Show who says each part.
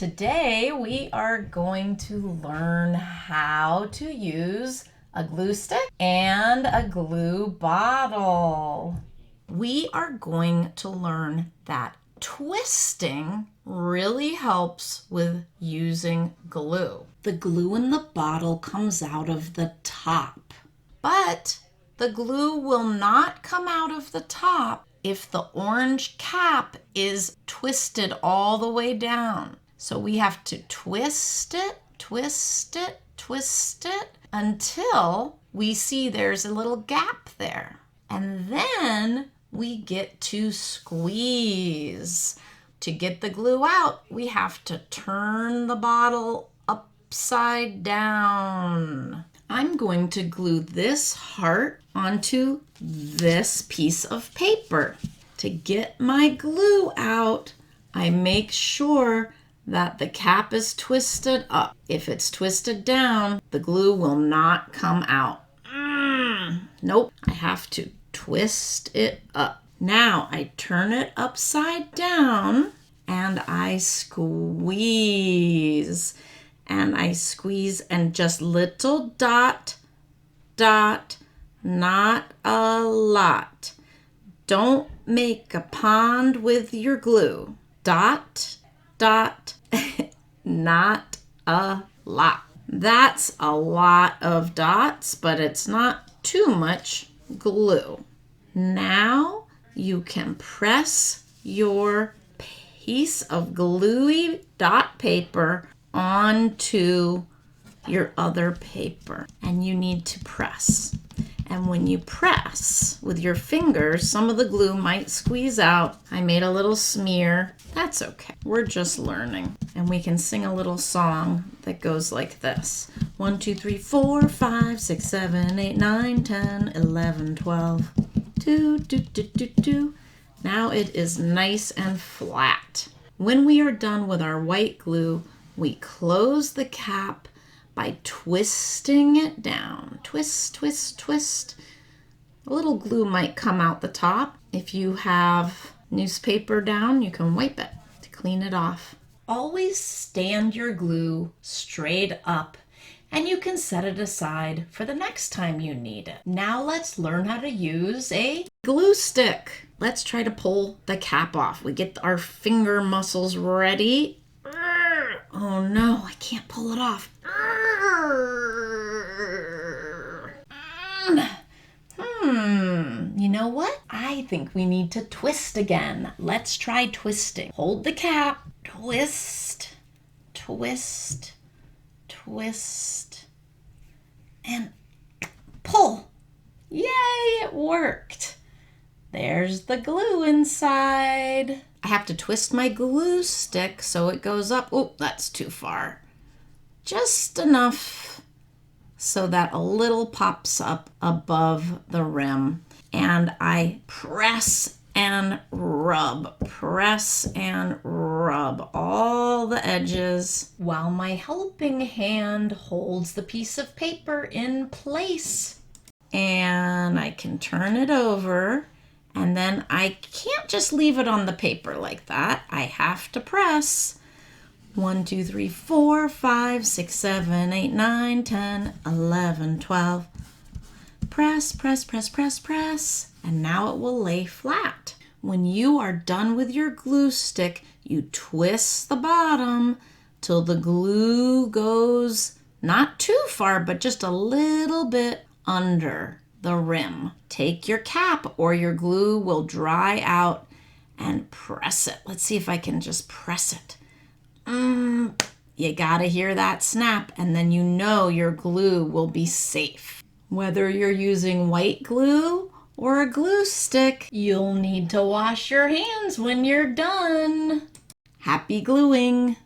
Speaker 1: Today we are going to learn how to use a glue stick and a glue bottle. We are going to learn that twisting really helps with using glue. The glue in the bottle comes out of the top, but the glue will not come out of the top if the orange cap is twisted all the way down. So we have to twist it, twist it, twist it until we see there's a little gap there. And then we get to squeeze. To get the glue out, we have to turn the bottle upside down. I'm going to glue this heart onto this piece of paper. To get my glue out, I make sure that the cap is twisted up. If it's twisted down, the glue will not come out. Nope, I have to twist it up. Now I turn it upside down and I squeeze. And I squeeze and just little dot, dot, not a lot. Don't make a pond with your glue. Dot, dot, not a lot. That's a lot of dots, but it's not too much glue. Now you can press your piece of gluey dot paper onto your other paper, and you need to press. And when you press with your fingers, some of the glue might squeeze out. I made a little smear. That's okay. We're just learning. And we can sing a little song that goes like this. 1, 2, 3, 4, 5, 6, 7, 8, 9, 10, 11, 12. 2, 2, 2, 2, 2. Now it is nice and flat. When we are done with our white glue, we close the cap by twisting it down. Twist, twist, twist. A little glue might come out the top. If you have newspaper down, you can wipe it to clean it off. Always stand your glue straight up, and you can set it aside for the next time you need it. Now let's learn how to use a glue stick. Let's try to pull the cap off. We get our finger muscles ready. Oh no, I can't pull it off. You know what? I think we need to twist again. Let's try twisting. Hold the cap, twist, twist, twist, and pull. Yay, it worked. There's the glue inside. I have to twist my glue stick so it goes up. Oh, that's too far. Just enough so that a little pops up above the rim. And I press and rub all the edges while my helping hand holds the piece of paper in place. And I can turn it over. And then I can't just leave it on the paper like that. I have to press. 1, 2, 3, 4, 5, 6, 7, 8, 9, 10, 11, 12. Press, press, press, press, press. And now it will lay flat. When you are done with your glue stick, you twist the bottom till the glue goes not too far, but just a little bit under the rim. Take your cap or your glue will dry out and press it. Let's see if I can just press it. You gotta hear that snap, and then you know your glue will be safe. Whether you're using white glue or a glue stick, you'll need to wash your hands when you're done. Happy gluing!